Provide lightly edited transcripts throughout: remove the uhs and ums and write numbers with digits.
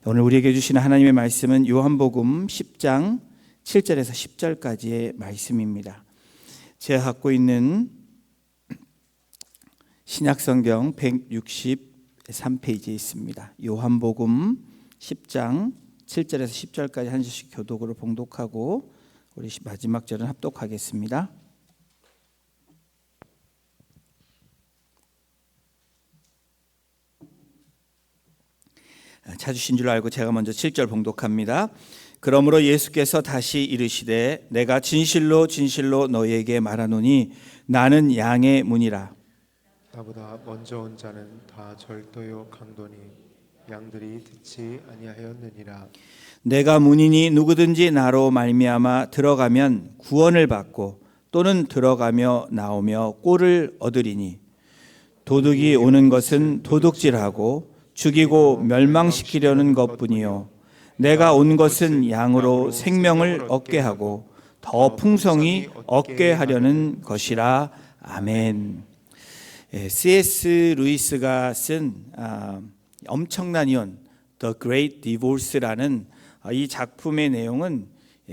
오늘 우리에게 주시는 하나님의 말씀은 요한복음 10장 7절에서 10절까지의 말씀입니다. 제가 갖고 있는 신약성경 163페이지에 있습니다. 요한복음 10장 7절에서 10절까지 한 절씩 교독으로 봉독하고 우리 마지막 절은 합독하겠습니다. 찾으신 줄 알고 제가 먼저 7절 봉독합니다. 그러므로 예수께서 다시 이르시되 내가 진실로 진실로 너희에게 말하노니 나는 양의 문이라. 나보다 먼저 온 자는 다 절도요 강도니 양들이 듣지 아니하였느니라. 내가 문이니 누구든지 나로 말미암아 들어가면 구원을 받고 또는 들어가며 나오며 꼴을 얻으리니 도둑이 오는 것은 도둑질하고 죽이고 멸망시키려는 것뿐이요 내가 온 것은 양으로 생명을 얻게 하고 더 풍성히 얻게 하려는 것이라. 아멘. C.S. 루이스가 쓴 엄청난 이혼 The Great Divorce라는 이 작품의 내용은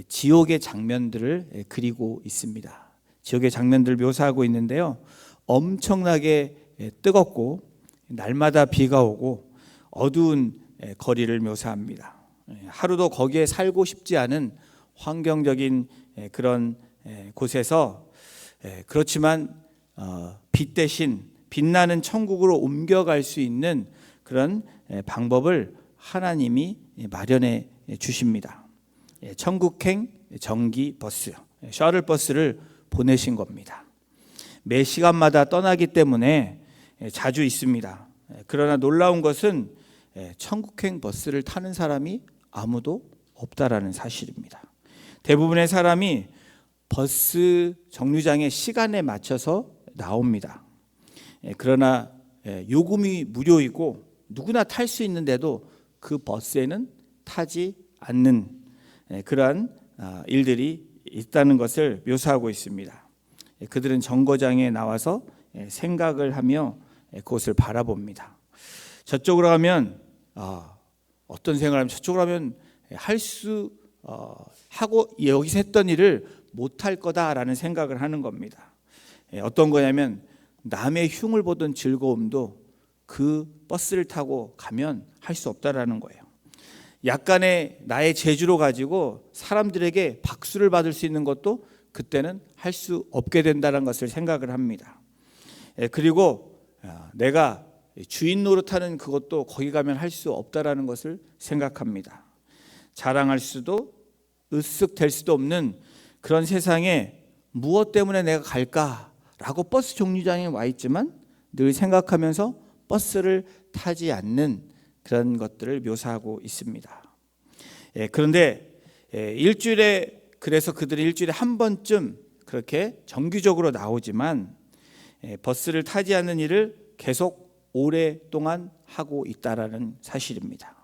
지옥의 장면들을 그리고 있습니다. 지옥의 장면들을 묘사하고 있는데요, 엄청나게 뜨겁고 날마다 비가 오고 어두운 거리를 묘사합니다. 하루도 거기에 살고 싶지 않은 환경적인 그런 곳에서 그렇지만 빛 대신 빛나는 천국으로 옮겨갈 수 있는 그런 방법을 하나님이 마련해 주십니다. 천국행 전기 버스, 셔틀버스를 보내신 겁니다. 매 시간마다 떠나기 때문에 자주 있습니다. 그러나 놀라운 것은 천국행 버스를 타는 사람이 아무도 없다라는 사실입니다. 대부분의 사람이 버스 정류장의 시간에 맞춰서 나옵니다. 그러나 요금이 무료이고 누구나 탈 수 있는데도 그 버스에는 타지 않는 그러한 일들이 있다는 것을 묘사하고 있습니다. 그들은 정거장에 나와서 생각을 하며 그곳을 바라봅니다. 저쪽으로 가면 어떤 생각을 하면 저쪽으로 가면 하고 여기서 했던 일을 못할 거다라는 생각을 하는 겁니다. 어떤 거냐면 남의 흉을 보던 즐거움도 그 버스를 타고 가면 할 수 없다라는 거예요. 약간의 나의 재주로 가지고 사람들에게 박수를 받을 수 있는 것도 그때는 할 수 없게 된다는 것을 생각을 합니다. 그리고 내가 주인 노릇하는 그것도 거기 가면 할 수 없다라는 것을 생각합니다. 자랑할 수도 으쓱 될 수도 없는 그런 세상에 무엇 때문에 내가 갈까라고 버스 정류장에 와 있지만 늘 생각하면서 버스를 타지 않는 그런 것들을 묘사하고 있습니다. 그런데 그래서 그들이 일주일에 한 번쯤 그렇게 정기적으로 나오지만 버스를 타지 않는 일을 계속 오랫동안 하고 있다라는 사실입니다.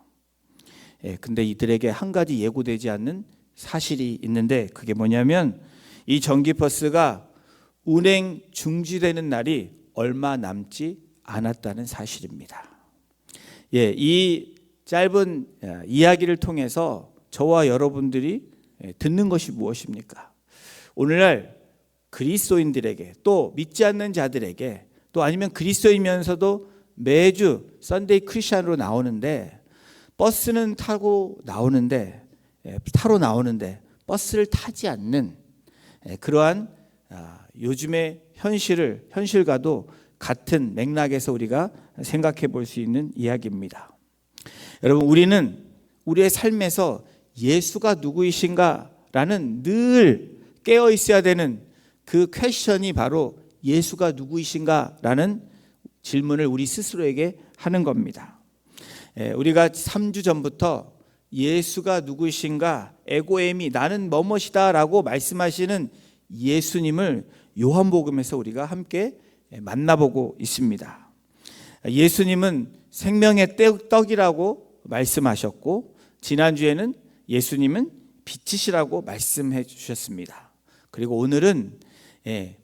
근데 이들에게 한 가지 예고되지 않는 사실이 있는데 그게 뭐냐면 이 전기버스가 운행 중지되는 날이 얼마 남지 않았다는 사실입니다. 이 짧은 이야기를 통해서 저와 여러분들이 듣는 것이 무엇입니까? 오늘날 그리스도인들에게 또 믿지 않는 자들에게 또 아니면 그리스도이면서도 매주 썬데이 크리스찬으로 나오는데 버스는 타러 나오는데 버스를 타지 않는 그러한 요즘의 현실과도 같은 맥락에서 우리가 생각해 볼 수 있는 이야기입니다. 여러분, 우리는 우리의 삶에서 예수가 누구이신가라는 늘 깨어 있어야 되는 그 퀘스천이 바로 예수가 누구이신가라는 질문을 우리 스스로에게 하는 겁니다. 우리가 3주 전부터 예수가 누구이신가, 에고에미 나는 뭐뭇이다 라고 말씀하시는 예수님을 요한복음에서 우리가 함께 만나보고 있습니다. 예수님은 생명의 떡이라고 말씀하셨고 지난주에는 예수님은 빛이시라고 말씀해 주셨습니다. 그리고 오늘은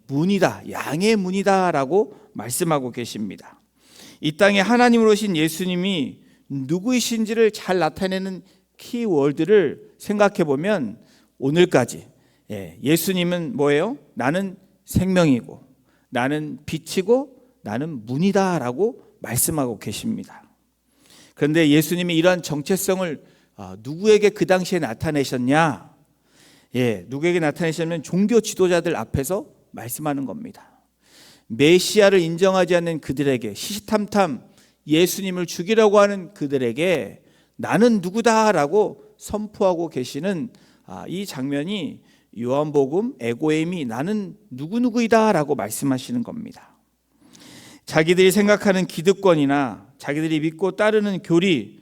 문이다, 양의 문이다 라고 말씀하고 계십니다. 이 땅에 하나님으로 오신 예수님이 누구이신지를 잘 나타내는 키워드를 생각해 보면 오늘까지 예수님은 뭐예요? 나는 생명이고 나는 빛이고 나는 문이다 라고 말씀하고 계십니다. 그런데 예수님이 이러한 정체성을 누구에게 그 당시에 나타내셨냐? 누구에게 나타내셨냐면 종교 지도자들 앞에서 말씀하는 겁니다. 메시아를 인정하지 않는 그들에게, 시시탐탐 예수님을 죽이려고 하는 그들에게 나는 누구다라고 선포하고 계시는 이 장면이 요한복음 에고엠이 나는 누구누구이다라고 말씀하시는 겁니다. 자기들이 생각하는 기득권이나 자기들이 믿고 따르는 교리,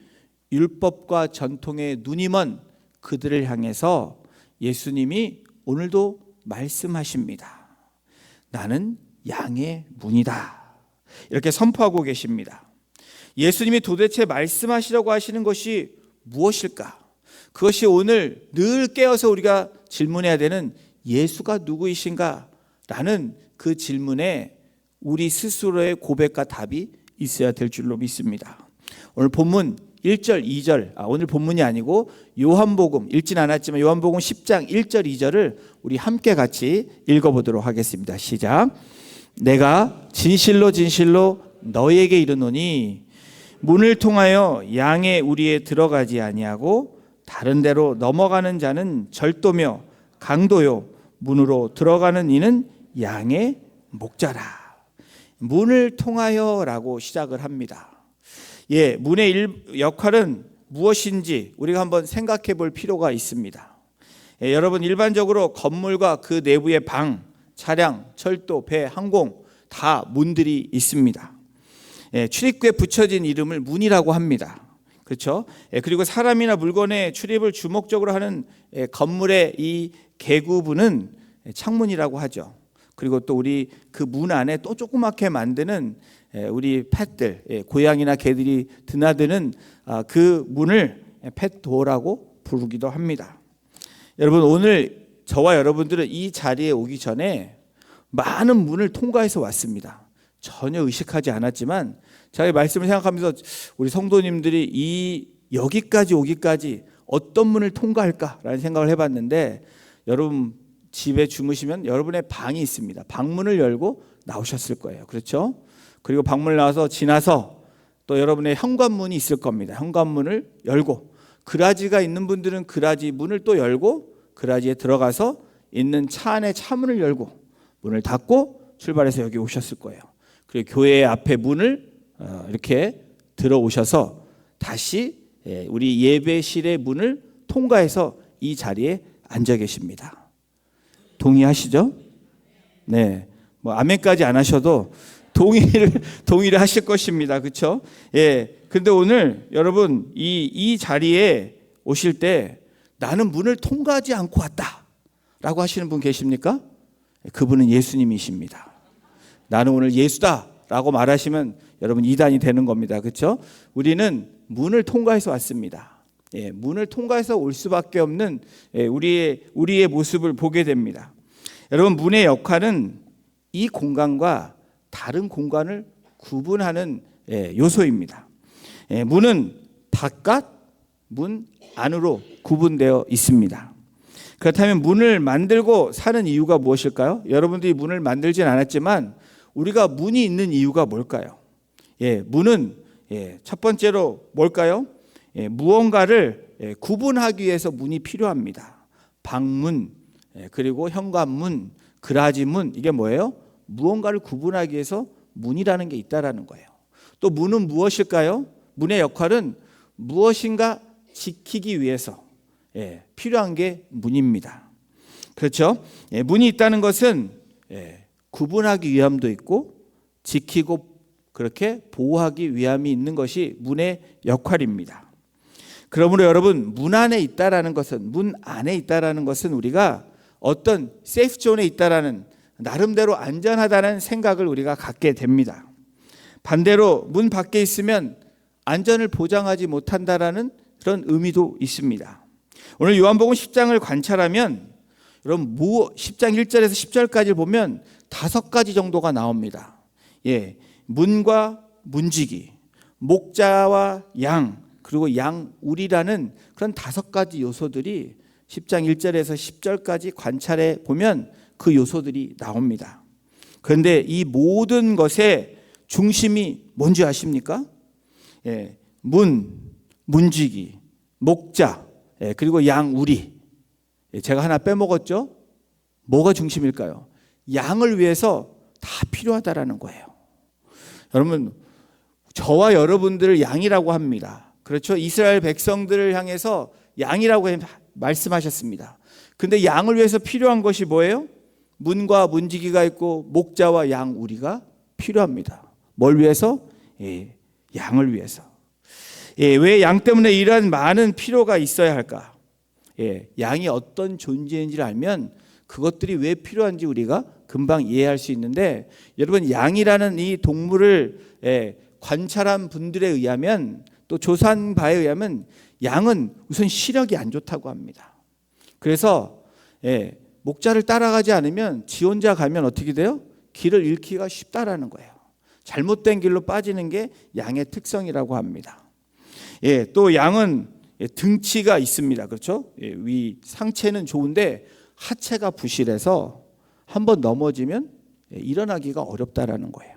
율법과 전통에 눈이 먼 그들을 향해서 예수님이 오늘도 말씀하십니다. 나는 양의 문이다. 이렇게 선포하고 계십니다. 예수님이 도대체 말씀하시려고 하시는 것이 무엇일까? 그것이 오늘 늘 깨어서 우리가 질문해야 되는 예수가 누구이신가? 라는 그 질문에 우리 스스로의 고백과 답이 있어야 될 줄로 믿습니다. 오늘 본문 1절, 2절, 오늘 본문이 아니고 요한복음, 읽진 않았지만 요한복음 10장 1절, 2절을 우리 함께 같이 읽어보도록 하겠습니다. 시작. 내가 진실로 진실로 너희에게 이르노니 문을 통하여 양의 우리에 들어가지 아니하고 다른 데로 넘어가는 자는 절도며 강도요 문으로 들어가는 이는 양의 목자라. 문을 통하여라고 시작을 합니다. 문의 역할은 무엇인지 우리가 한번 생각해 볼 필요가 있습니다. 여러분, 일반적으로 건물과 그 내부의 방, 차량, 철도, 배, 항공 다 문들이 있습니다. 출입구에 붙여진 이름을 문이라고 합니다. 그렇죠? 그리고 사람이나 물건의 출입을 주목적으로 하는 건물의 이 개구부는 창문이라고 하죠. 그리고 또 우리 그 문 안에 또 조그맣게 만드는 우리 펫들, 고양이나 개들이 드나드는 그 문을 펫도어라고 부르기도 합니다. 여러분, 오늘 저와 여러분들은 이 자리에 오기 전에 많은 문을 통과해서 왔습니다. 전혀 의식하지 않았지만 제가 말씀을 생각하면서 우리 성도님들이 여기까지 오기까지 어떤 문을 통과할까라는 생각을 해봤는데, 여러분 집에 주무시면 여러분의 방이 있습니다. 방문을 열고 나오셨을 거예요. 그렇죠? 그리고 방문을 나와서 지나서 또 여러분의 현관문이 있을 겁니다. 현관문을 열고, 그라지가 있는 분들은 그라지 문을 또 열고 그라지에 들어가서 있는 차 안에 차문을 열고 문을 닫고 출발해서 여기 오셨을 거예요. 그리고 교회 앞에 문을 이렇게 들어오셔서 다시 우리 예배실의 문을 통과해서 이 자리에 앉아 계십니다. 동의하시죠? 네. 아멘까지 안 하셔도 동의를 하실 것입니다. 그렇죠? 근데 오늘 여러분 이 자리에 오실 때 나는 문을 통과하지 않고 왔다라고 하시는 분 계십니까? 그분은 예수님이십니다. 나는 오늘 예수다라고 말하시면 여러분 이단이 되는 겁니다. 그렇죠? 우리는 문을 통과해서 왔습니다. 문을 통과해서 올 수밖에 없는 우리의 모습을 보게 됩니다. 여러분, 문의 역할은 이 공간과 다른 공간을 구분하는 요소입니다. 문은 바깥, 문 안으로 구분되어 있습니다. 그렇다면 문을 만들고 사는 이유가 무엇일까요? 여러분들이 문을 만들진 않았지만 우리가 문이 있는 이유가 뭘까요? 문은 첫 번째로 뭘까요? 무언가를 구분하기 위해서 문이 필요합니다. 방문, 그리고 현관문, 그라지문, 이게 뭐예요? 무언가를 구분하기 위해서 문이라는 게 있다라는 거예요. 또 문은 무엇일까요? 문의 역할은 무엇인가 지키기 위해서 필요한 게 문입니다. 그렇죠? 문이 있다는 것은 구분하기 위함도 있고 지키고 그렇게 보호하기 위함이 있는 것이 문의 역할입니다. 그러므로 여러분, 문 안에 있다라는 것은, 문 안에 있다라는 것은 우리가 어떤 세이프 존에 있다라는, 나름대로 안전하다는 생각을 우리가 갖게 됩니다. 반대로 문 밖에 있으면 안전을 보장하지 못한다라는 그런 의미도 있습니다. 오늘 요한복음 10장을 관찰하면 여러분 10장 1절에서 10절까지 보면 5가지 정도가 나옵니다. 문과 문지기, 목자와 양, 그리고 양우리라는 그런 5가지 요소들이 10장 1절에서 10절까지 관찰해 보면 그 요소들이 나옵니다. 그런데 이 모든 것의 중심이 뭔지 아십니까? 문지기, 목자, 그리고 양우리. 제가 하나 빼먹었죠? 뭐가 중심일까요? 양을 위해서 다 필요하다라는 거예요. 여러분, 저와 여러분들을 양이라고 합니다. 그렇죠? 이스라엘 백성들을 향해서 양이라고 말씀하셨습니다. 근데 양을 위해서 필요한 것이 뭐예요? 문과 문지기가 있고 목자와 양우리가 필요합니다. 뭘 위해서? 양을 위해서. 왜 양 때문에 이런 많은 필요가 있어야 할까? 양이 어떤 존재인지를 알면 그것들이 왜 필요한지 우리가 금방 이해할 수 있는데, 여러분, 양이라는 이 동물을 관찰한 분들에 의하면, 또 조사한 바에 의하면 양은 우선 시력이 안 좋다고 합니다. 그래서 목자를 따라가지 않으면 지 혼자 가면 어떻게 돼요? 길을 잃기가 쉽다라는 거예요. 잘못된 길로 빠지는 게 양의 특성이라고 합니다. 또 양은 등치가 있습니다. 그렇죠? 위 상체는 좋은데 하체가 부실해서 한번 넘어지면 일어나기가 어렵다라는 거예요.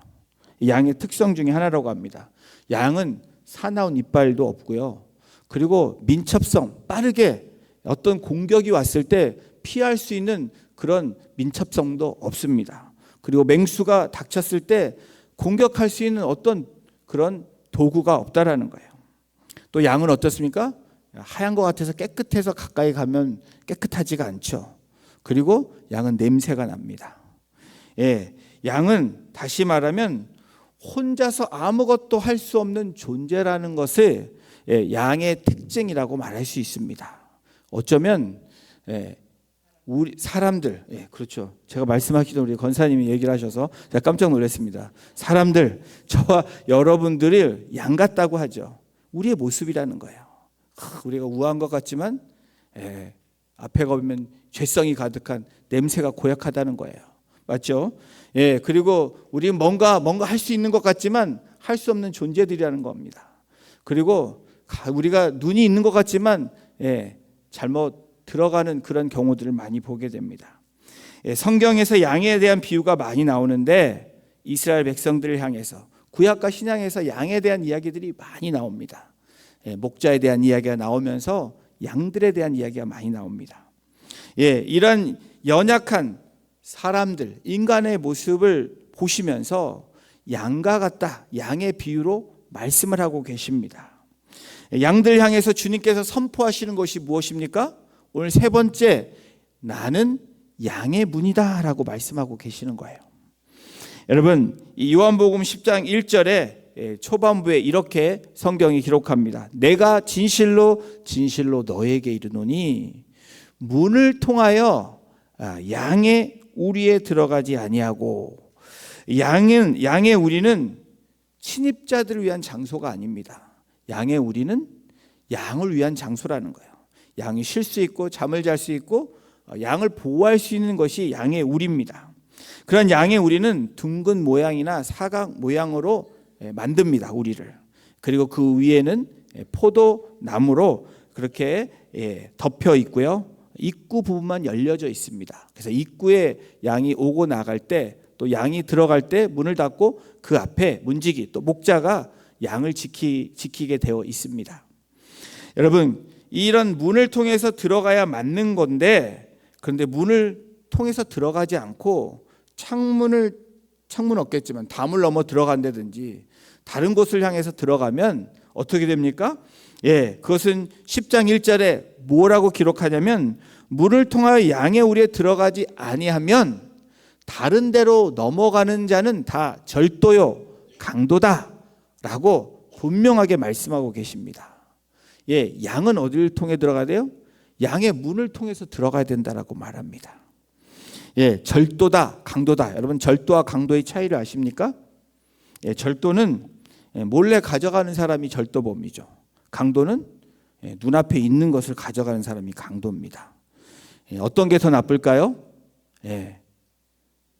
양의 특성 중에 하나라고 합니다. 양은 사나운 이빨도 없고요. 그리고 민첩성, 빠르게 어떤 공격이 왔을 때 피할 수 있는 그런 민첩성도 없습니다. 그리고 맹수가 닥쳤을 때 공격할 수 있는 어떤 그런 도구가 없다라는 거예요. 또 양은 어떻습니까? 하얀 것 같아서 깨끗해서 가까이 가면 깨끗하지가 않죠. 그리고 양은 냄새가 납니다. 양은 다시 말하면 혼자서 아무것도 할 수 없는 존재라는 것을 양의 특징이라고 말할 수 있습니다. 어쩌면 우리 사람들, 그렇죠. 제가 말씀하기도 우리 권사님이 얘기를 하셔서 제가 깜짝 놀랐습니다. 사람들, 저와 여러분들이 양 같다고 하죠. 우리의 모습이라는 거예요. 우리가 우아한 것 같지만 앞에 가보면 죄성이 가득한, 냄새가 고약하다는 거예요. 맞죠? 그리고 우리 뭔가 할 수 있는 것 같지만 할 수 없는 존재들이라는 겁니다. 그리고 우리가 눈이 있는 것 같지만 잘못 들어가는 그런 경우들을 많이 보게 됩니다. 성경에서 양에 대한 비유가 많이 나오는데 이스라엘 백성들을 향해서 구약과 신약에서 양에 대한 이야기들이 많이 나옵니다. 목자에 대한 이야기가 나오면서 양들에 대한 이야기가 많이 나옵니다. 이런 연약한 사람들, 인간의 모습을 보시면서 양과 같다, 양의 비유로 말씀을 하고 계십니다. 양들 향해서 주님께서 선포하시는 것이 무엇입니까? 오늘 세 번째, 나는 양의 문이다 라고 말씀하고 계시는 거예요. 여러분, 요한복음 10장 1절에 초반부에 이렇게 성경이 기록합니다. 내가 진실로 진실로 너에게 이르노니 문을 통하여 양의 우리에 들어가지 아니하고, 양의 우리는 침입자들을 위한 장소가 아닙니다. 양의 우리는 양을 위한 장소라는 거예요. 양이 쉴 수 있고 잠을 잘 수 있고 양을 보호할 수 있는 것이 양의 우리입니다. 그런 양의 우리는 둥근 모양이나 사각 모양으로 만듭니다. 우리를. 그리고 그 위에는 포도나무로 그렇게 덮여 있고요. 입구 부분만 열려져 있습니다. 그래서 입구에 양이 오고 나갈 때, 또 양이 들어갈 때 문을 닫고 그 앞에 문지기, 또 목자가 양을 지키게 되어 있습니다. 여러분, 이런 문을 통해서 들어가야 맞는 건데, 그런데 문을 통해서 들어가지 않고 창문 없겠지만 담을 넘어 들어간다든지 다른 곳을 향해서 들어가면 어떻게 됩니까? 그것은 10장 1절에 뭐라고 기록하냐면, 문을 통하여 양의 우리에 들어가지 아니하면 다른 데로 넘어가는 자는 다 절도요 강도다 라고 분명하게 말씀하고 계십니다. 양은 어디를 통해 들어가야 돼요? 양의 문을 통해서 들어가야 된다라고 말합니다. 절도다, 강도다. 여러분, 절도와 강도의 차이를 아십니까? 절도는 몰래 가져가는 사람이 절도범이죠. 강도는 눈앞에 있는 것을 가져가는 사람이 강도입니다. 어떤 게 더 나쁠까요?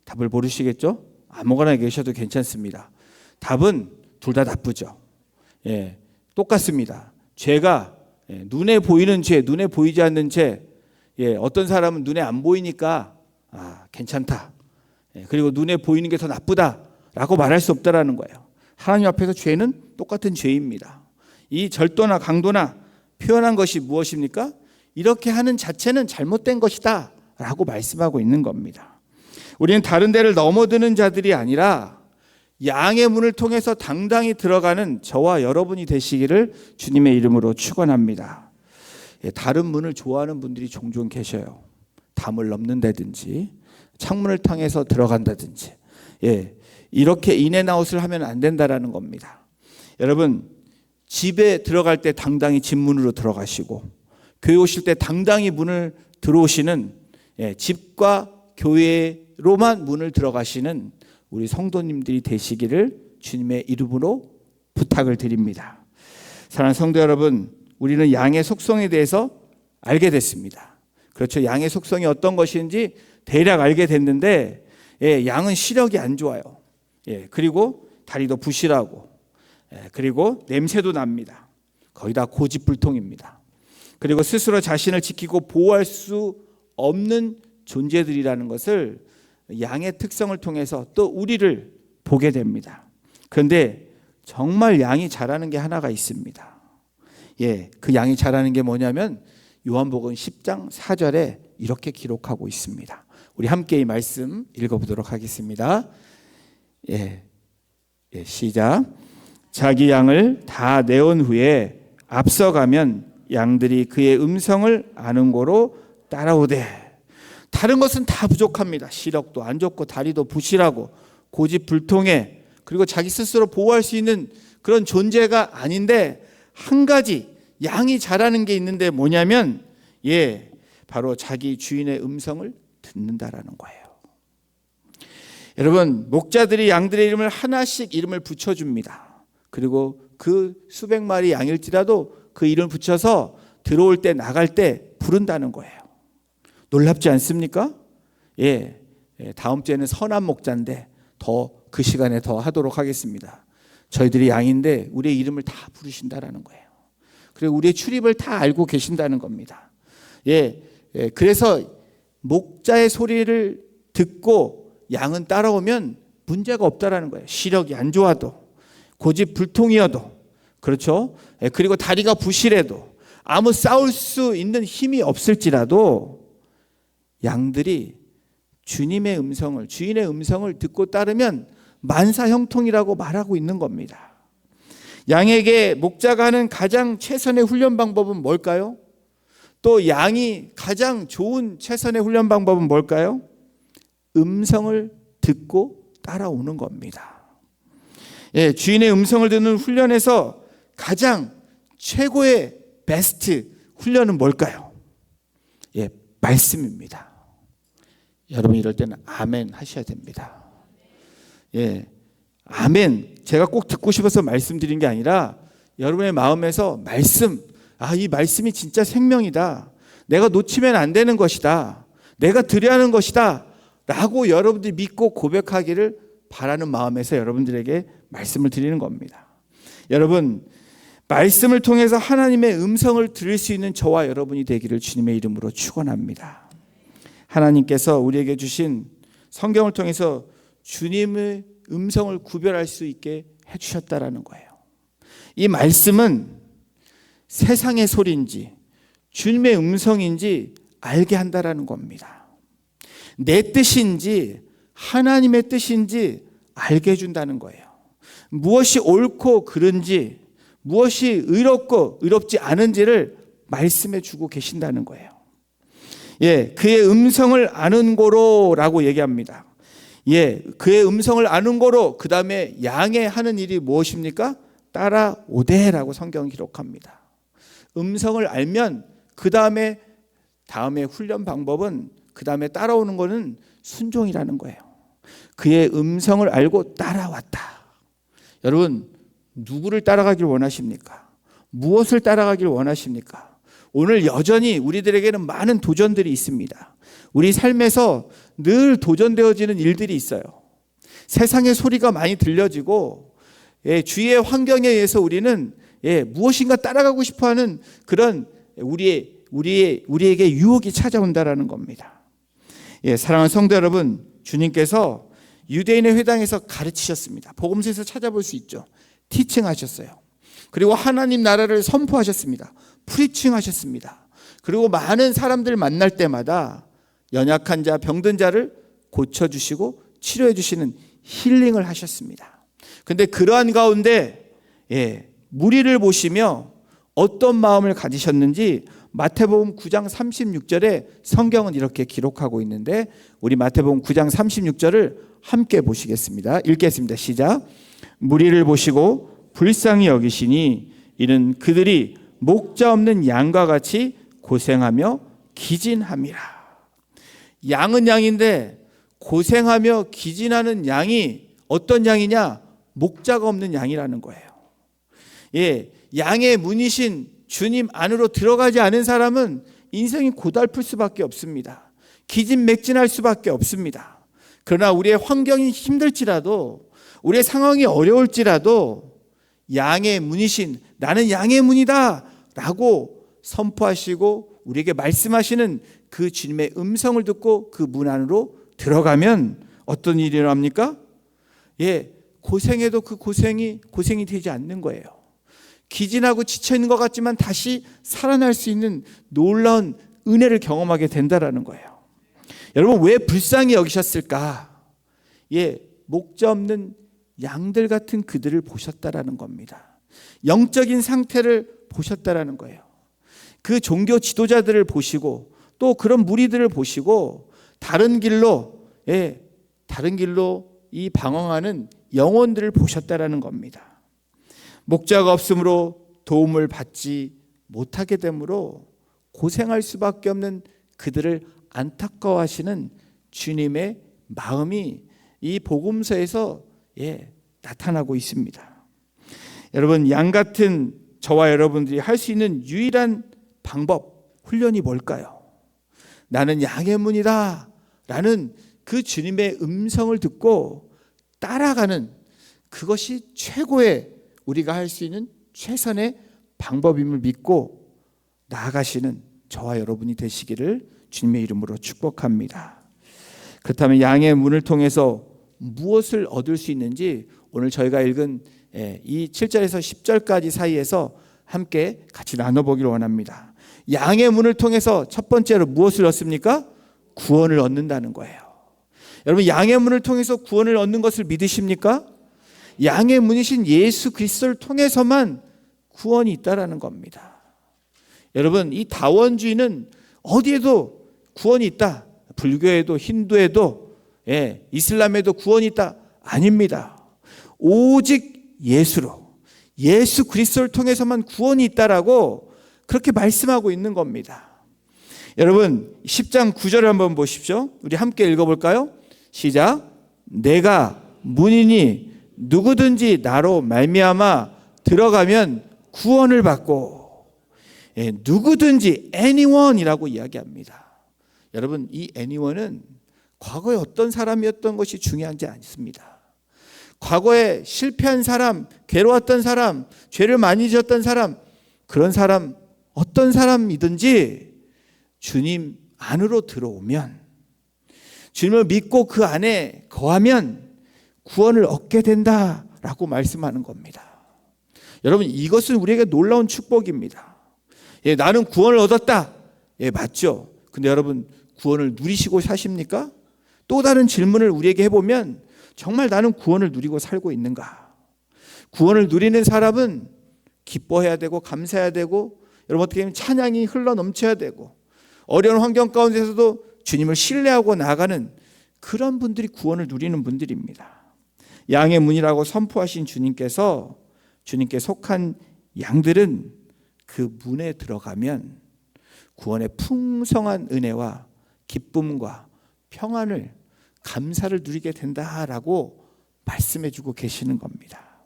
답을 모르시겠죠? 아무거나 계셔도 괜찮습니다. 답은 둘 다 나쁘죠. 똑같습니다. 죄가 눈에 보이는 죄, 눈에 보이지 않는 죄, 어떤 사람은 눈에 안 보이니까 괜찮다. 그리고 눈에 보이는 게 더 나쁘다라고 말할 수 없다라는 거예요. 하나님 앞에서 죄는 똑같은 죄입니다. 이 절도나 강도나 표현한 것이 무엇입니까? 이렇게 하는 자체는 잘못된 것이다 라고 말씀하고 있는 겁니다. 우리는 다른 데를 넘어드는 자들이 아니라 양의 문을 통해서 당당히 들어가는 저와 여러분이 되시기를 주님의 이름으로 축원합니다. 다른 문을 좋아하는 분들이 종종 계셔요. 담을 넘는다든지 창문을 통해서 들어간다든지 이렇게 인앤아웃을 하면 안 된다라는 겁니다. 여러분, 집에 들어갈 때 당당히 집 문으로 들어가시고 교회 오실 때 당당히 문을 들어오시는 집과 교회로만 문을 들어가시는 우리 성도님들이 되시기를 주님의 이름으로 부탁을 드립니다. 사랑하는 성도 여러분, 우리는 양의 속성에 대해서 알게 됐습니다. 그렇죠. 양의 속성이 어떤 것인지 대략 알게 됐는데 양은 시력이 안 좋아요. 그리고 다리도 부실하고 그리고 냄새도 납니다. 거의 다 고집불통입니다. 그리고 스스로 자신을 지키고 보호할 수 없는 존재들이라는 것을 양의 특성을 통해서 또 우리를 보게 됩니다. 그런데 정말 양이 잘하는 게 하나가 있습니다. 그 양이 잘하는 게 뭐냐면 요한복음 10장 4절에 이렇게 기록하고 있습니다. 우리 함께 이 말씀 읽어보도록 하겠습니다. 시작. 자기 양을 다 내온 후에 앞서가면 양들이 그의 음성을 아는 고로 따라오되. 다른 것은 다 부족합니다. 시력도 안 좋고 다리도 부실하고 고집불통해, 그리고 자기 스스로 보호할 수 있는 그런 존재가 아닌데 한 가지 양이 잘하는 게 있는데 뭐냐면 바로 자기 주인의 음성을 듣는다라는 거예요. 여러분, 목자들이 양들의 이름을 하나씩 이름을 붙여줍니다. 그리고 그 수백 마리 양일지라도 그 이름을 붙여서 들어올 때 나갈 때 부른다는 거예요. 놀랍지 않습니까? 다음 주에는 선한 목자인데 더 그 시간에 더 하도록 하겠습니다. 저희들이 양인데 우리의 이름을 다 부르신다라는 거예요. 그리고 우리의 출입을 다 알고 계신다는 겁니다. 그래서 목자의 소리를 듣고 양은 따라오면 문제가 없다라는 거예요. 시력이 안 좋아도, 고집불통이어도, 그렇죠? 그리고 다리가 부실해도, 아무 싸울 수 있는 힘이 없을지라도 양들이 주님의 음성을, 주인의 음성을 듣고 따르면 만사형통이라고 말하고 있는 겁니다. 양에게 목자가 하는 가장 최선의 훈련 방법은 뭘까요? 또 양이 가장 좋은 최선의 훈련 방법은 뭘까요? 음성을 듣고 따라오는 겁니다. 주인의 음성을 듣는 훈련에서 가장 최고의 베스트 훈련은 뭘까요? 말씀입니다. 여러분, 이럴 때는 아멘 하셔야 됩니다. 아멘. 제가 꼭 듣고 싶어서 말씀드린 게 아니라 여러분의 마음에서 말씀, 이 말씀이 진짜 생명이다, 내가 놓치면 안 되는 것이다, 내가 드려야 하는 것이다 라고 여러분들이 믿고 고백하기를 바라는 마음에서 여러분들에게 말씀을 드리는 겁니다. 여러분, 말씀을 통해서 하나님의 음성을 들을 수 있는 저와 여러분이 되기를 주님의 이름으로 축원합니다. 하나님께서 우리에게 주신 성경을 통해서 주님의 음성을 구별할 수 있게 해주셨다라는 거예요. 이 말씀은 세상의 소리인지 주님의 음성인지 알게 한다라는 겁니다. 내 뜻인지 하나님의 뜻인지 알게 해준다는 거예요. 무엇이 옳고 그른지, 무엇이 의롭고 의롭지 않은지를 말씀해 주고 계신다는 거예요. 그의 음성을 아는 고로라고 얘기합니다. 그의 음성을 아는 거로, 그 다음에 양의 하는 일이 무엇입니까? 따라오되라고 성경은 기록합니다. 음성을 알면 그 다음에 훈련 방법은, 그 다음에 따라오는 거는 순종이라는 거예요. 그의 음성을 알고 따라왔다. 여러분, 누구를 따라가길 원하십니까? 무엇을 따라가길 원하십니까? 오늘 여전히 우리들에게는 많은 도전들이 있습니다. 우리 삶에서 늘 도전되어지는 일들이 있어요. 세상의 소리가 많이 들려지고 주위의 환경에 의해서 우리는 무엇인가 따라가고 싶어하는 그런 우리에게 유혹이 찾아온다라는 겁니다. 사랑하는 성도 여러분, 주님께서 유대인의 회당에서 가르치셨습니다. 복음서에서 찾아볼 수 있죠. 티칭하셨어요. 그리고 하나님 나라를 선포하셨습니다. 프리칭하셨습니다. 그리고 많은 사람들 만날 때마다 연약한 자, 병든 자를 고쳐주시고 치료해 주시는 힐링을 하셨습니다. 근데 그러한 가운데 무리를 보시며 어떤 마음을 가지셨는지 마태복음 9장 36절에 성경은 이렇게 기록하고 있는데, 우리 마태복음 9장 36절을 함께 보시겠습니다. 읽겠습니다. 시작. 무리를 보시고 불쌍히 여기시니 이는 그들이 목자 없는 양과 같이 고생하며 기진함이라. 양은 양인데 고생하며 기진하는 양이 어떤 양이냐? 목자가 없는 양이라는 거예요. 양의 문이신 주님 안으로 들어가지 않은 사람은 인생이 고달플 수밖에 없습니다. 기진맥진할 수밖에 없습니다. 그러나 우리의 환경이 힘들지라도, 우리의 상황이 어려울지라도 양의 문이신 나는 양의 문이다 라고 선포하시고 우리에게 말씀하시는 그 주님의 음성을 듣고 그 문 안으로 들어가면 어떤 일이 일어납니까? 고생해도 그 고생이 되지 않는 거예요. 기진하고 지쳐있는 것 같지만 다시 살아날 수 있는 놀라운 은혜를 경험하게 된다라는 거예요. 여러분, 왜 불쌍히 여기셨을까? 목자 없는 양들 같은 그들을 보셨다라는 겁니다. 영적인 상태를 보셨다라는 거예요. 그 종교 지도자들을 보시고 또 그런 무리들을 보시고 다른 길로 이 방황하는 영혼들을 보셨다라는 겁니다. 목자가 없으므로 도움을 받지 못하게 되므로 고생할 수밖에 없는 그들을 안타까워하시는 주님의 마음이 이 복음서에서 나타나고 있습니다. 여러분, 양 같은 저와 여러분들이 할 수 있는 유일한 방법, 훈련이 뭘까요? 나는 양의 문이다 라는 그 주님의 음성을 듣고 따라가는, 그것이 최고의, 우리가 할 수 있는 최선의 방법임을 믿고 나아가시는 저와 여러분이 되시기를 주님의 이름으로 축복합니다. 그렇다면 양의 문을 통해서 무엇을 얻을 수 있는지 오늘 저희가 읽은 이 7절에서 10절까지 사이에서 함께 같이 나눠보기를 원합니다. 양의 문을 통해서 첫 번째로 무엇을 얻습니까? 구원을 얻는다는 거예요. 여러분, 양의 문을 통해서 구원을 얻는 것을 믿으십니까? 양의 문이신 예수 그리스도를 통해서만 구원이 있다라는 겁니다. 여러분, 이 다원주의는 어디에도 구원이 있다, 불교에도 힌두에도 이슬람에도 구원이 있다, 아닙니다. 오직 예수로, 예수 그리스도를 통해서만 구원이 있다라고 그렇게 말씀하고 있는 겁니다. 여러분, 10장 9절을 한번 보십시오. 우리 함께 읽어볼까요? 시작. 내가 문이니 누구든지 나로 말미암아 들어가면 구원을 받고, 누구든지 anyone이라고 이야기합니다. 여러분, 이 anyone은 과거에 어떤 사람이었던 것이 중요하지 않습니다. 과거에 실패한 사람, 괴로웠던 사람, 죄를 많이 지었던 사람, 그런 사람, 어떤 사람이든지 주님 안으로 들어오면, 주님을 믿고 그 안에 거하면 구원을 얻게 된다라고 말씀하는 겁니다. 여러분, 이것은 우리에게 놀라운 축복입니다. 나는 구원을 얻었다. 맞죠? 근데 여러분, 구원을 누리시고 사십니까? 또 다른 질문을 우리에게 해보면, 정말 나는 구원을 누리고 살고 있는가? 구원을 누리는 사람은 기뻐해야 되고 감사해야 되고, 여러분 어떻게 보면 찬양이 흘러 넘쳐야 되고, 어려운 환경 가운데서도 주님을 신뢰하고 나아가는 그런 분들이 구원을 누리는 분들입니다. 양의 문이라고 선포하신 주님께서, 주님께 속한 양들은 그 문에 들어가면 구원의 풍성한 은혜와 기쁨과 평안을, 감사를 누리게 된다라고 말씀해 주고 계시는 겁니다.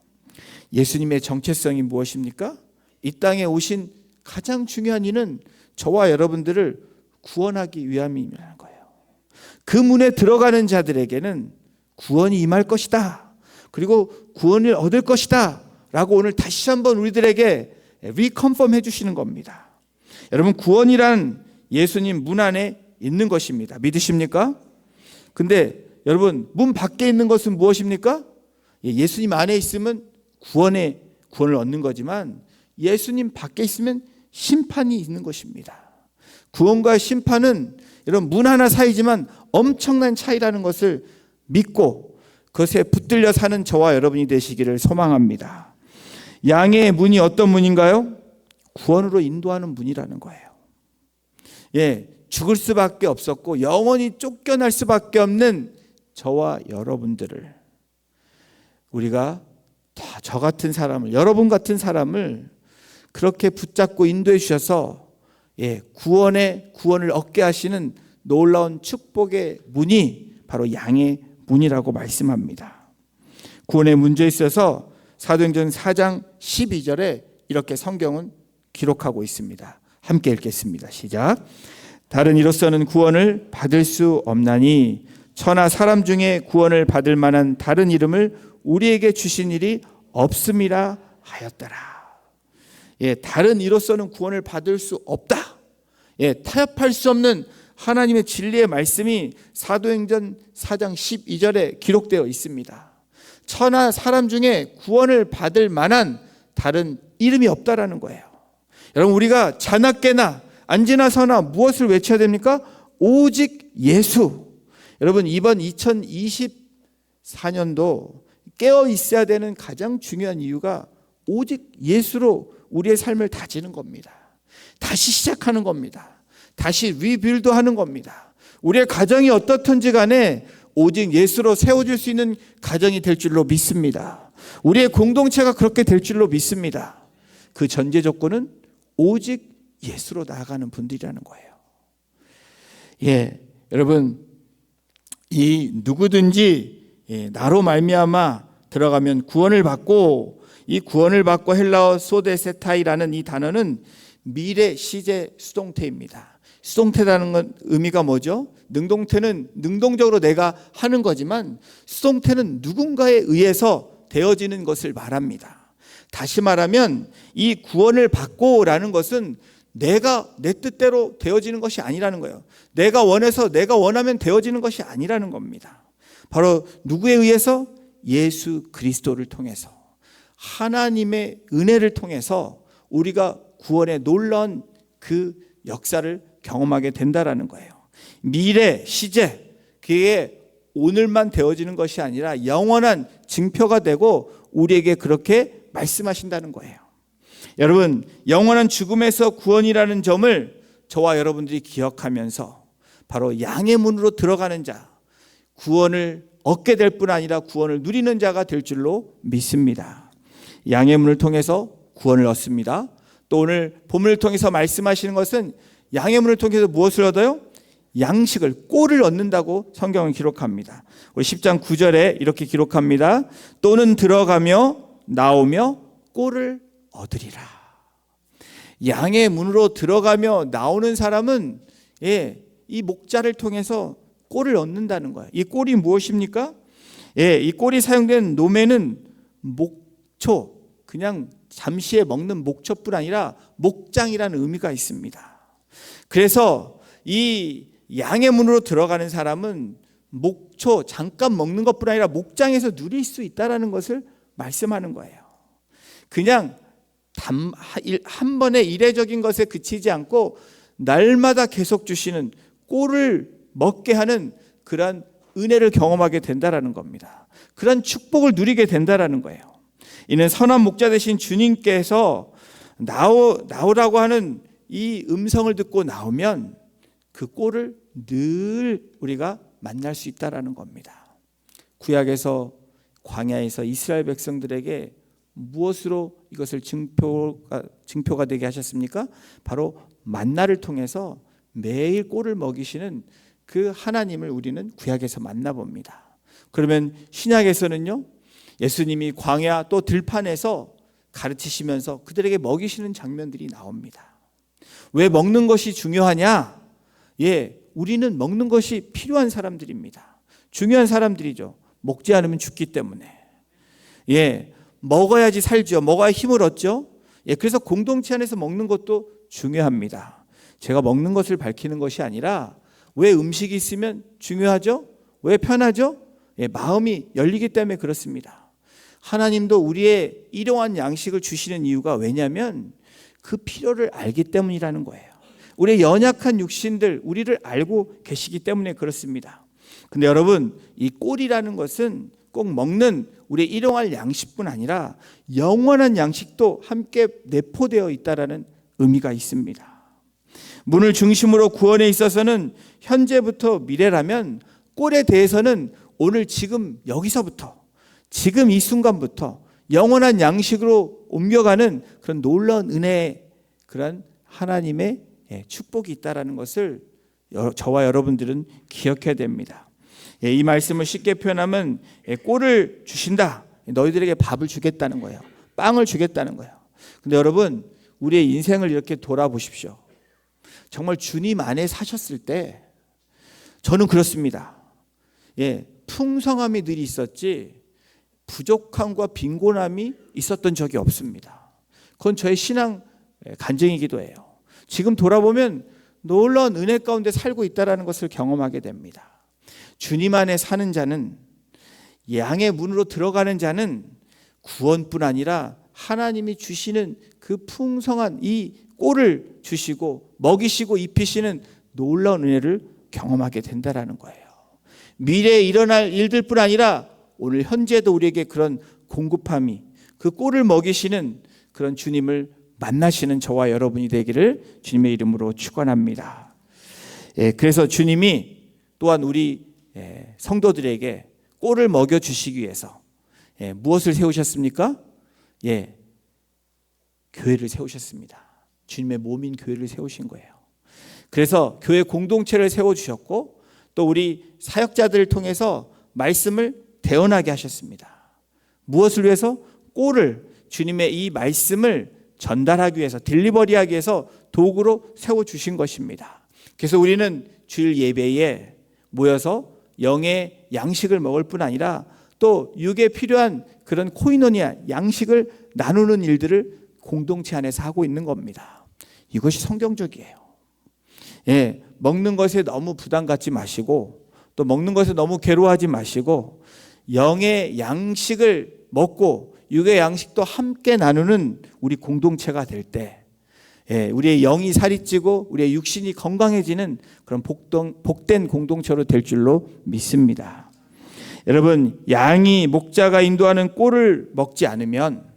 예수님의 정체성이 무엇입니까? 이 땅에 오신 가장 중요한 이유는 저와 여러분들을 구원하기 위함이라는 거예요. 그 문에 들어가는 자들에게는 구원이 임할 것이다. 그리고 구원을 얻을 것이다 라고 오늘 다시 한번 우리들에게 리컨펌 해주시는 겁니다. 여러분, 구원이란 예수님 문 안에 있는 것입니다. 믿으십니까? 근데 여러분, 문 밖에 있는 것은 무엇입니까? 예수님 안에 있으면 구원을 얻는 거지만 예수님 밖에 있으면 심판이 있는 것입니다. 구원과 심판은 이런 문 하나 사이지만 엄청난 차이라는 것을 믿고 그것에 붙들려 사는 저와 여러분이 되시기를 소망합니다. 양의 문이 어떤 문인가요? 구원으로 인도하는 문이라는 거예요. 죽을 수밖에 없었고 영원히 쫓겨날 수밖에 없는 저와 여러분들을, 우리가 다 저 같은 사람을, 여러분 같은 사람을 그렇게 붙잡고 인도해 주셔서 구원을 얻게 하시는 놀라운 축복의 문이 바로 양의 문이라고 말씀합니다. 구원의 문제에 있어서 사도행전 4장 12절에 이렇게 성경은 기록하고 있습니다. 함께 읽겠습니다. 시작. 다른 이로서는 구원을 받을 수 없나니 천하 사람 중에 구원을 받을 만한 다른 이름을 우리에게 주신 일이 없음이라 하였더라. 다른 이로서는 구원을 받을 수 없다. 타협할 수 없는 하나님의 진리의 말씀이 사도행전 4장 12절에 기록되어 있습니다. 천하 사람 중에 구원을 받을 만한 다른 이름이 없다라는 거예요. 여러분, 우리가 자나깨나 안지나서나 무엇을 외쳐야 됩니까? 오직 예수. 여러분, 이번 2024년도 깨어 있어야 되는 가장 중요한 이유가 오직 예수로 우리의 삶을 다지는 겁니다. 다시 시작하는 겁니다. 다시 리빌드하는 겁니다. 우리의 가정이 어떻든지 간에 오직 예수로 세워질 수 있는 가정이 될 줄로 믿습니다. 우리의 공동체가 그렇게 될 줄로 믿습니다. 그 전제 조건은 오직 예수로 나아가는 분들이라는 거예요. 여러분, 이 누구든지 나로 말미암아 들어가면 구원을 받고, 이 구원을 받고 헬라어 소데세타이라는 이 단어는 미래 시제 수동태입니다. 수동태라는 건 의미가 뭐죠? 능동태는 능동적으로 내가 하는 거지만 수동태는 누군가에 의해서 되어지는 것을 말합니다. 다시 말하면 이 구원을 받고라는 것은 내가 내 뜻대로 되어지는 것이 아니라는 거예요. 내가 원해서 내가 원하면 되어지는 것이 아니라는 겁니다. 바로 누구에 의해서? 예수 그리스도를 통해서, 하나님의 은혜를 통해서 우리가 구원의 놀라운 그 역사를 경험하게 된다라는 거예요. 미래, 시제, 그게 오늘만 되어지는 것이 아니라 영원한 증표가 되고 우리에게 그렇게 말씀하신다는 거예요. 여러분, 영원한 죽음에서 구원이라는 점을 저와 여러분들이 기억하면서 바로 양의 문으로 들어가는 자, 구원을 얻게 될 뿐 아니라 구원을 누리는 자가 될 줄로 믿습니다. 양의 문을 통해서 구원을 얻습니다. 또 오늘 본문을 통해서 말씀하시는 것은 양의 문을 통해서 무엇을 얻어요? 양식을, 꼴을 얻는다고 성경은 기록합니다. 우리 10장 9절에 이렇게 기록합니다. 또는 들어가며 나오며 꼴을 얻으리라. 양의 문으로 들어가며 나오는 사람은 이 목자를 통해서 꼴을 얻는다는 거예요. 이 꼴이 무엇입니까? 이 꼴이 사용된 노매는 목초, 그냥 잠시에 먹는 목초뿐 아니라 목장이라는 의미가 있습니다. 그래서 이 양의 문으로 들어가는 사람은 목초, 잠깐 먹는 것뿐 아니라 목장에서 누릴 수 있다는 것을 말씀하는 거예요. 그냥 한 번의 이례적인 것에 그치지 않고 날마다 계속 주시는 꼴을 먹게 하는 그러한 은혜를 경험하게 된다라는 겁니다. 그런 축복을 누리게 된다라는 거예요. 이는 선한 목자 되신 주님께서 나오라고 하는 이 음성을 듣고 나오면 그 꼴을 늘 우리가 만날 수 있다라는 겁니다. 구약에서 광야에서 이스라엘 백성들에게 무엇으로 이것을 증표가 되게 하셨습니까? 바로 만나를 통해서 매일 꼴을 먹이시는 그 하나님을 우리는 구약에서 만나봅니다. 그러면 신약에서는요, 예수님이 광야 또 들판에서 가르치시면서 그들에게 먹이시는 장면들이 나옵니다. 왜 먹는 것이 중요하냐? 우리는 먹는 것이 필요한 사람들입니다. 중요한 사람들이죠. 먹지 않으면 죽기 때문에. 예, 먹어야지 살죠. 먹어야 힘을 얻죠. 예, 그래서 공동체 안에서 먹는 것도 중요합니다. 제가 먹는 것을 밝히는 것이 아니라 왜 음식이 있으면 중요하죠? 왜 편하죠? 예, 마음이 열리기 때문에 그렇습니다. 하나님도 우리의 일용할 양식을 주시는 이유가 왜냐하면 그 필요를 알기 때문이라는 거예요. 우리의 연약한 육신들, 우리를 알고 계시기 때문에 그렇습니다. 근데 여러분, 이 꼴이라는 것은 꼭 먹는 우리의 일용할 양식뿐 아니라 영원한 양식도 함께 내포되어 있다는 의미가 있습니다. 문을 중심으로 구원에 있어서는 현재부터 미래라면 꼴에 대해서는 오늘 지금 여기서부터 지금 이 순간부터 영원한 양식으로 옮겨가는 그런 놀라운 은혜의 그런 하나님의 축복이 있다는 것을 저와 여러분들은 기억해야 됩니다. 이 말씀을 쉽게 표현하면 꼴을 주신다. 너희들에게 밥을 주겠다는 거예요. 빵을 주겠다는 거예요. 근데 여러분, 우리의 인생을 이렇게 돌아보십시오. 정말 주님 안에 사셨을 때 저는 그렇습니다. 풍성함이 늘 있었지 부족함과 빈곤함이 있었던 적이 없습니다. 그건 저의 신앙 간증이기도 해요. 지금 돌아보면 놀라운 은혜 가운데 살고 있다는 것을 경험하게 됩니다. 주님 안에 사는 자는, 양의 문으로 들어가는 자는 구원뿐 아니라 하나님이 주시는 그 풍성한 이 꼴을 주시고 먹이시고 입히시는 놀라운 은혜를 경험하게 된다는 거예요. 미래에 일어날 일들뿐 아니라 오늘 현재도 우리에게 그런 공급함이, 그 꼴을 먹이시는 그런 주님을 만나시는 저와 여러분이 되기를 주님의 이름으로 축원합니다. 그래서 주님이 또한 우리 성도들에게 꼴을 먹여주시기 위해서 무엇을 세우셨습니까? 교회를 세우셨습니다. 주님의 몸인 교회를 세우신 거예요. 그래서 교회 공동체를 세워주셨고 또 우리 사역자들을 통해서 말씀을 대언하게 하셨습니다. 무엇을 위해서? 꼴을, 주님의 이 말씀을 전달하기 위해서, 딜리버리하기 위해서 도구로 세워주신 것입니다. 그래서 우리는 주일 예배에 모여서 영의 양식을 먹을 뿐 아니라 또 육에 필요한 그런 코이노니아, 양식을 나누는 일들을 공동체 안에서 하고 있는 겁니다. 이것이 성경적이에요. 먹는 것에 너무 부담 갖지 마시고 또 먹는 것에 너무 괴로워하지 마시고 영의 양식을 먹고 육의 양식도 함께 나누는 우리 공동체가 될 때 우리의 영이 살이 찌고 우리의 육신이 건강해지는 그런 복된 공동체로 될 줄로 믿습니다. 여러분, 양이 목자가 인도하는 꼴을 먹지 않으면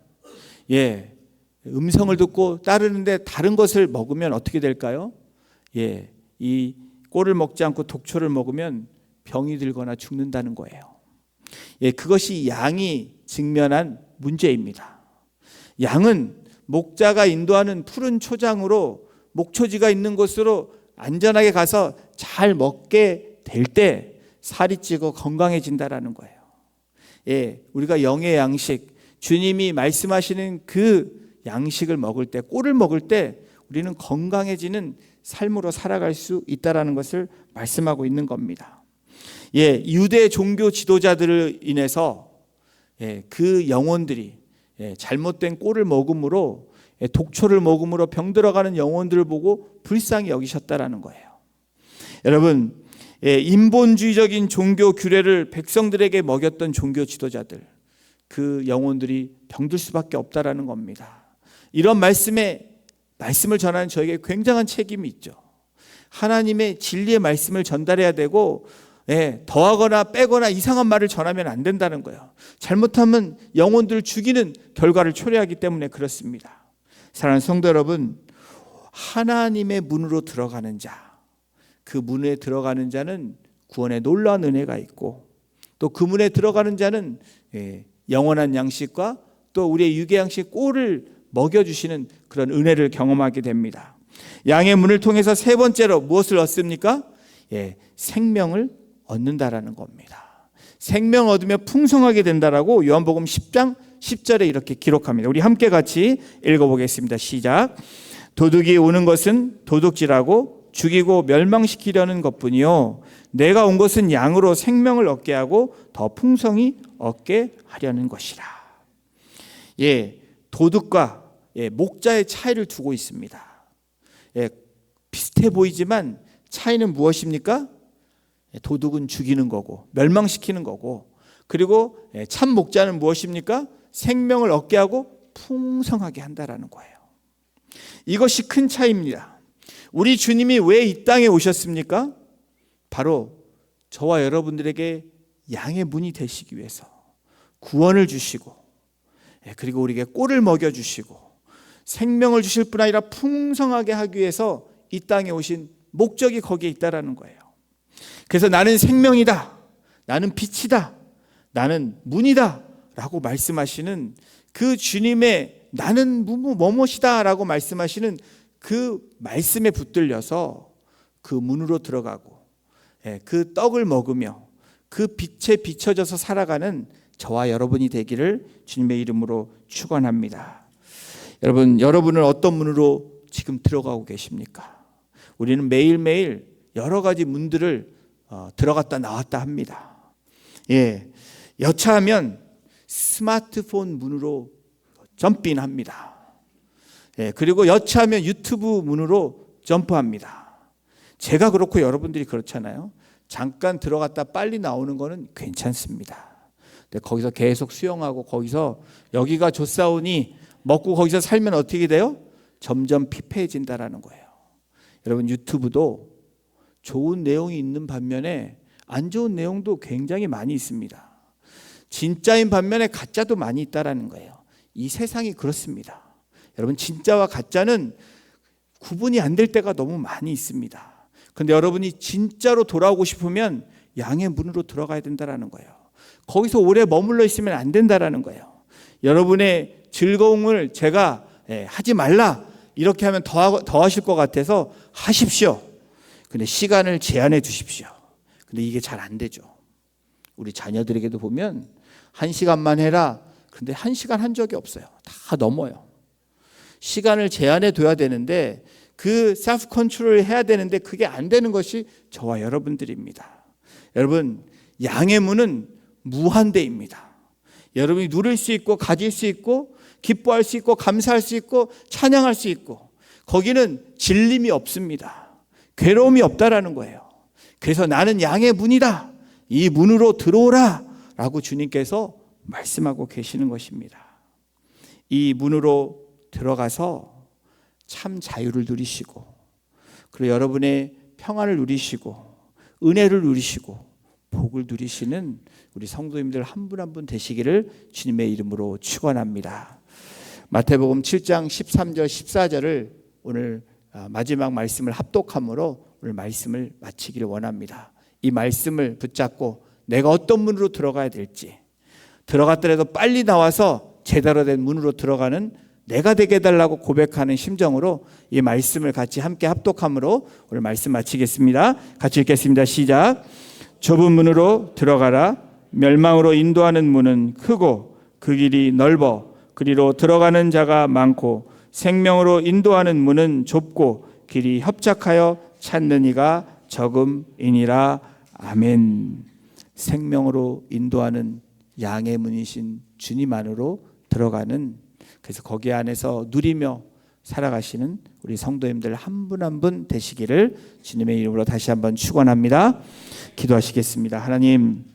음성을 듣고 따르는데 다른 것을 먹으면 어떻게 될까요? 이 꼴을 먹지 않고 독초를 먹으면 병이 들거나 죽는다는 거예요. 그것이 양이 직면한 문제입니다. 양은 목자가 인도하는 푸른 초장으로 목초지가 있는 곳으로 안전하게 가서 잘 먹게 될 때 살이 찌고 건강해진다라는 거예요. 우리가 영의 양식, 주님이 말씀하시는 그 양식을 먹을 때, 꼴을 먹을 때 우리는 건강해지는 삶으로 살아갈 수 있다라는 것을 말씀하고 있는 겁니다. 유대 종교 지도자들을 인해서 그 영혼들이 잘못된 꼴을 먹음으로, 독초를 먹음으로 병들어가는 영혼들을 보고 불쌍히 여기셨다라는 거예요. 여러분, 인본주의적인 종교 규례를 백성들에게 먹였던 종교 지도자들, 그 영혼들이 병들 수밖에 없다라는 겁니다. 이런 말씀을 전하는 저에게 굉장한 책임이 있죠. 하나님의 진리의 말씀을 전달해야 되고 더하거나 빼거나 이상한 말을 전하면 안 된다는 거예요. 잘못하면 영혼들을 죽이는 결과를 초래하기 때문에 그렇습니다. 사랑하는 성도 여러분, 하나님의 문으로 들어가는 자, 그 문에 들어가는 자는 구원의 놀라운 은혜가 있고 또 그 문에 들어가는 자는 영원한 양식과 또 우리의 육의 양식 꼴을 먹여주시는 그런 은혜를 경험하게 됩니다. 양의 문을 통해서 세 번째로 무엇을 얻습니까? 생명을 얻는다라는 겁니다. 생명 얻으며 풍성하게 된다라고 요한복음 10장 10절에 이렇게 기록합니다. 우리 함께 같이 읽어보겠습니다. 시작. 도둑이 오는 것은 도둑질하고 죽이고 멸망시키려는 것뿐이요 내가 온 것은 양으로 생명을 얻게 하고 더 풍성히 얻게 하려는 것이라. 도둑과 목자의 차이를 두고 있습니다. 비슷해 보이지만 차이는 무엇입니까? 도둑은 죽이는 거고 멸망시키는 거고, 그리고 참 목자는 무엇입니까? 생명을 얻게 하고 풍성하게 한다라는 거예요. 이것이 큰 차이입니다. 우리 주님이 왜 이 땅에 오셨습니까? 바로 저와 여러분들에게 양의 문이 되시기 위해서 구원을 주시고, 그리고 우리에게 꼴을 먹여주시고 생명을 주실 뿐 아니라 풍성하게 하기 위해서 이 땅에 오신 목적이 거기에 있다라는 거예요. 그래서 나는 생명이다, 나는 빛이다, 나는 문이다 라고 말씀하시는 그 주님의 나는 무엇이다 라고 말씀하시는 그 말씀에 붙들려서 그 문으로 들어가고 그 떡을 먹으며 그 빛에 비춰져서 살아가는 저와 여러분이 되기를 주님의 이름으로 축원합니다. 여러분은 어떤 문으로 지금 들어가고 계십니까? 우리는 매일매일 여러 가지 문들을 들어갔다 나왔다 합니다. 여차하면 스마트폰 문으로 점핑합니다. 그리고 여차하면 유튜브 문으로 점프합니다. 제가 그렇고 여러분들이 그렇잖아요. 잠깐 들어갔다 빨리 나오는 거는 괜찮습니다. 근데 거기서 계속 수영하고 거기서 여기가 좋사오니 먹고 거기서 살면 어떻게 돼요? 점점 피폐해진다라는 거예요. 여러분, 유튜브도 좋은 내용이 있는 반면에 안 좋은 내용도 굉장히 많이 있습니다. 진짜인 반면에 가짜도 많이 있다라는 거예요. 이 세상이 그렇습니다. 여러분, 진짜와 가짜는 구분이 안 될 때가 너무 많이 있습니다. 그런데 여러분이 진짜로 돌아오고 싶으면 양의 문으로 들어가야 된다라는 거예요. 거기서 오래 머물러 있으면 안 된다라는 거예요. 여러분의 즐거움을 제가 하지 말라 이렇게 하면 더 하실 것 같아서 하십시오. 근데 시간을 제한해 주십시오. 근데 이게 잘 안 되죠. 우리 자녀들에게도 보면 1시간만 해라. 근데 1시간 한 적이 없어요. 다 넘어요. 시간을 제한해 둬야 되는데 그 셀프 컨트롤을 해야 되는데 그게 안 되는 것이 저와 여러분들입니다. 여러분, 양의 문은 무한대입니다. 여러분이 누릴 수 있고 가질 수 있고 기뻐할 수 있고 감사할 수 있고 찬양할 수 있고 거기는 질림이 없습니다. 괴로움이 없다라는 거예요. 그래서 나는 양의 문이다. 이 문으로 들어오라 라고 주님께서 말씀하고 계시는 것입니다. 이 문으로 들어가서 참 자유를 누리시고 그리고 여러분의 평안을 누리시고 은혜를 누리시고 복을 누리시는 우리 성도님들 한 분 한 분 되시기를 주님의 이름으로 축원합니다. 마태복음 7장 13절 14절을 오늘 마지막 말씀을 합독함으로 오늘 말씀을 마치기를 원합니다. 이 말씀을 붙잡고 내가 어떤 문으로 들어가야 될지, 들어갔더라도 빨리 나와서 제대로 된 문으로 들어가는 내가 되게 해달라고 고백하는 심정으로 이 말씀을 같이 함께 합독함으로 오늘 말씀 마치겠습니다. 같이 읽겠습니다. 시작. 좁은 문으로 들어가라. 멸망으로 인도하는 문은 크고 그 길이 넓어 그리로 들어가는 자가 많고 생명으로 인도하는 문은 좁고 길이 협착하여 찾는 이가 적음이니라. 아멘. 생명으로 인도하는 양의 문이신 주님 안으로 들어가는, 그래서 거기 안에서 누리며 살아가시는 우리 성도님들 한 분 한 분 되시기를 주님의 이름으로 다시 한번 축원합니다. 기도하시겠습니다. 하나님,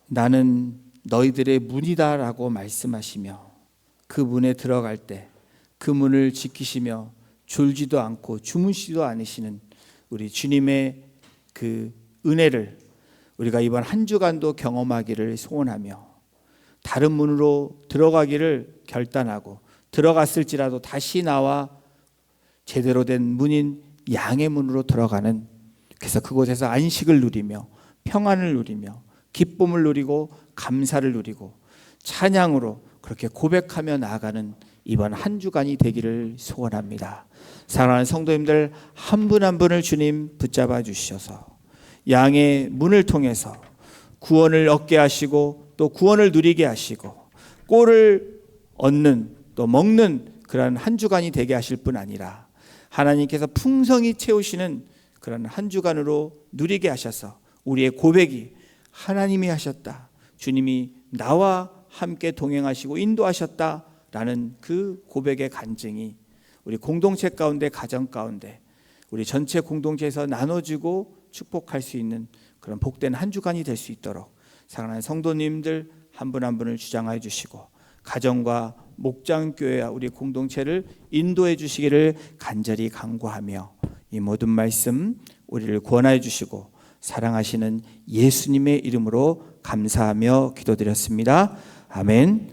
나는 너희들의 문이다라고 말씀하시며 그 문에 들어갈 때 그 문을 지키시며 졸지도 않고 주무시지도 않으시는 우리 주님의 그 은혜를 우리가 이번 한 주간도 경험하기를 소원하며 다른 문으로 들어가기를 결단하고 들어갔을지라도 다시 나와 제대로 된 문인 양의 문으로 들어가는, 그래서 그곳에서 안식을 누리며 평안을 누리며 기쁨을 누리고 감사를 누리고 찬양으로 그렇게 고백하며 나아가는 이번 한 주간이 되기를 소원합니다. 사랑하는 성도님들 한 분 한 분을 주님 붙잡아 주셔서 양의 문을 통해서 구원을 얻게 하시고 또 구원을 누리게 하시고 꼴을 얻는 또 먹는 그런 한 주간이 되게 하실 뿐 아니라 하나님께서 풍성히 채우시는 그런 한 주간으로 누리게 하셔서 우리의 고백이 하나님이 하셨다, 주님이 나와 함께 동행하시고 인도하셨다라는 그 고백의 간증이 우리 공동체 가운데, 가정 가운데, 우리 전체 공동체에서 나눠지고 축복할 수 있는 그런 복된 한 주간이 될 수 있도록 사랑하는 성도님들 한 분 한 분을 주장하여 주시고 가정과 목장교회와 우리 공동체를 인도해 주시기를 간절히 간구하며 이 모든 말씀 우리를 구원하여 주시고 사랑하시는 예수님의 이름으로 감사하며 기도드렸습니다. 아멘.